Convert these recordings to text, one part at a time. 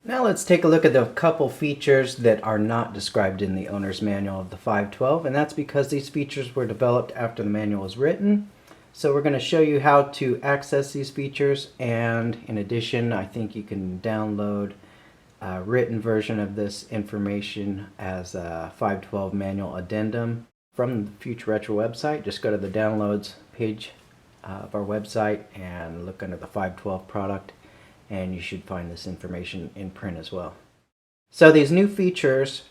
Now let's take a look at the couple features that are not described in the owner's manual of the 512, and that's because these features were developed after the manual was written. So we're going to show you how to access these features, and in addition, I think you can download a written version of this information as a 512 manual addendum from the Future Retro website. Just go to the downloads page of our website and look under the 512 product, and you should find this information in print as well. So these new features,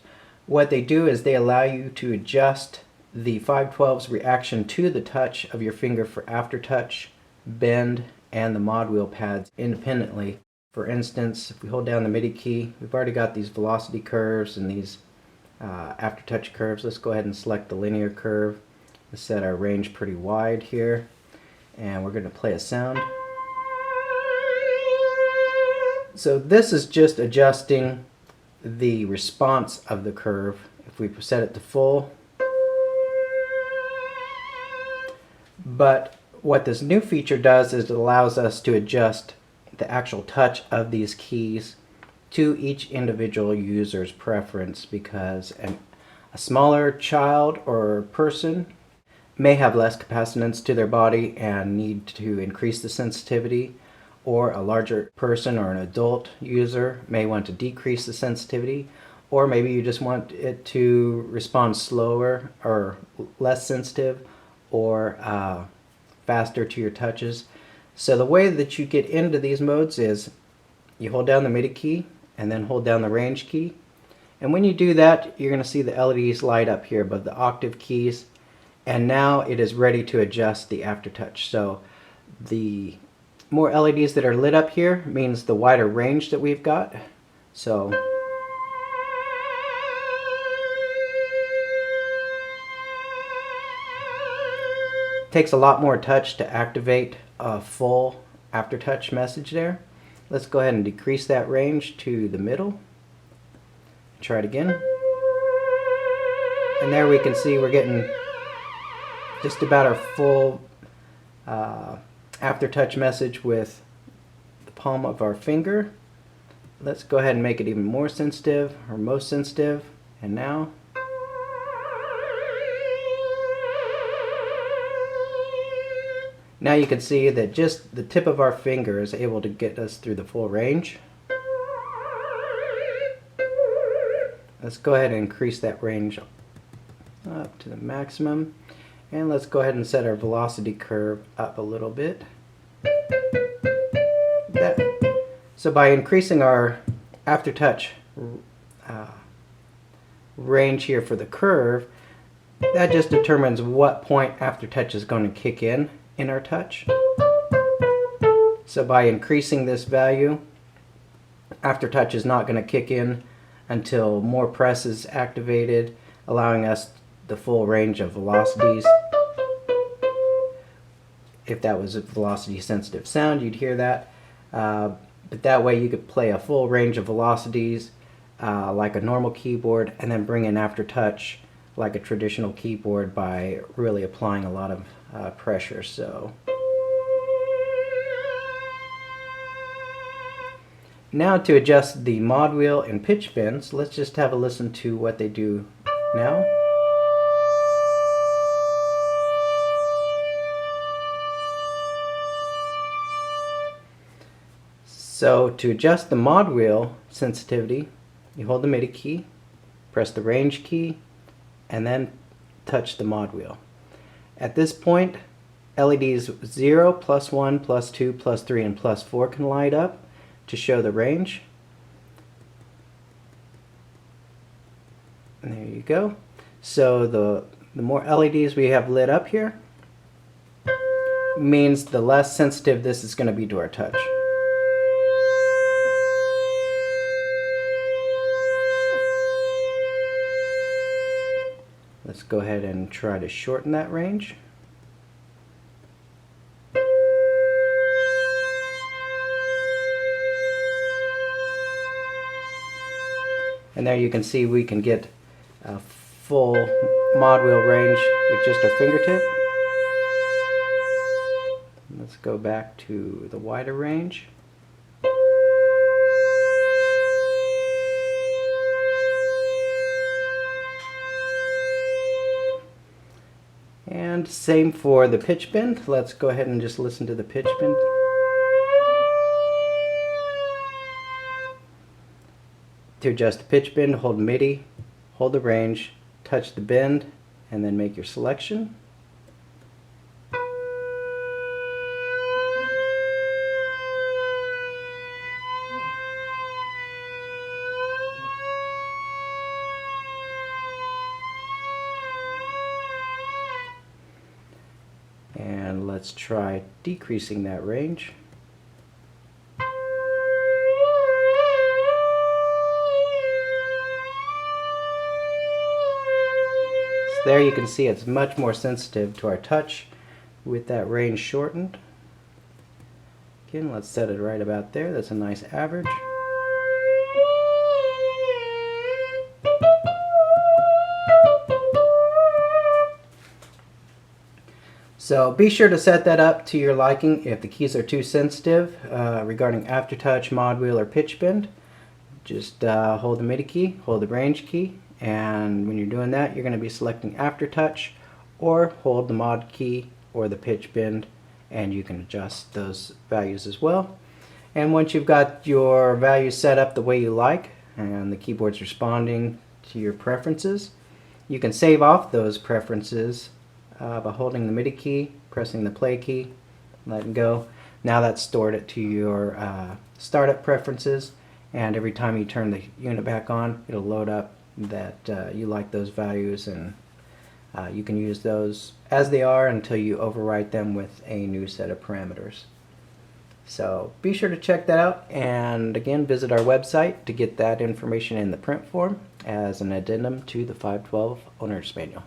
what they do is they allow you to adjust the 512's reaction to the touch of your finger for aftertouch, bend, and the mod wheel pads independently. For instance, if we hold down the MIDI key, we've already got these velocity curves and these aftertouch curves. Let's go ahead and select the linear curve. Let's set our range pretty wide here, and we're going to play a sound. So this is just adjusting the response of the curve. If we set it to full. But what this new feature does is it allows us to adjust the actual touch of these keys to each individual user's preference, because a smaller child or person may have less capacitance to their body and need to increase the sensitivity, or a larger person or an adult user may want to decrease the sensitivity, or maybe you just want it to respond slower or less sensitive or faster to your touches. So the way that you get into these modes is you hold down the MIDI key and then hold down the range key, and when you do that, you're going to see the LEDs light up here above the octave keys, and now it is ready to adjust the aftertouch. So the more LEDs that are lit up here means the wider range that we've got. So it takes a lot more touch to activate a full aftertouch message there. Let's go ahead and decrease that range to the middle. Try it again. And there we can see we're getting just about our full aftertouch message with the palm of our finger. Let's go ahead and make it even more sensitive, or most sensitive, and now. Now you can see that just the tip of our finger is able to get us through the full range. Let's go ahead and increase that range up to the maximum. And let's go ahead and set our velocity curve up a little bit. So by increasing our aftertouch range here for the curve, that just determines what point aftertouch is going to kick in our touch. So by increasing this value, aftertouch is not going to kick in until more press is activated, allowing us the full range of velocities. If that was a velocity sensitive sound, you'd hear that. But that way you could play a full range of velocities like a normal keyboard, and then bring in aftertouch like a traditional keyboard by really applying a lot of pressure. So now to adjust the mod wheel and pitch bends, let's just have a listen to what they do now. So to adjust the mod wheel sensitivity, you hold the MIDI key, press the range key, and then touch the mod wheel. At this point, LEDs 0, +1, +2, +3, and +4 can light up to show the range. And there you go. So the more LEDs we have lit up here means the less sensitive this is going to be to our touch. Let's go ahead and try to shorten that range. And there you can see we can get a full mod wheel range with just our fingertip. Let's go back to the wider range. And same for the pitch bend. Let's go ahead and just listen to the pitch bend. To adjust the pitch bend, hold MIDI, hold the range, touch the bend, and then make your selection. And let's try decreasing that range. So there you can see it's much more sensitive to our touch with that range shortened. Again, let's set it right about there. That's a nice average. So be sure to set that up to your liking. If the keys are too sensitive regarding Aftertouch, mod wheel, or pitch bend, just hold the MIDI key, hold the range key, and when you're doing that, you're going to be selecting Aftertouch, or hold the mod key or the pitch bend, and you can adjust those values as well. And once you've got your values set up the way you like, and the keyboard's responding to your preferences, you can save off those preferences by holding the MIDI key, pressing the play key, letting go. Now that's stored it to your startup preferences, and every time you turn the unit back on, it'll load up that you like those values, and you can use those as they are until you overwrite them with a new set of parameters. So be sure to check that out, and again, visit our website to get that information in the print form as an addendum to the 512 Owner's Manual.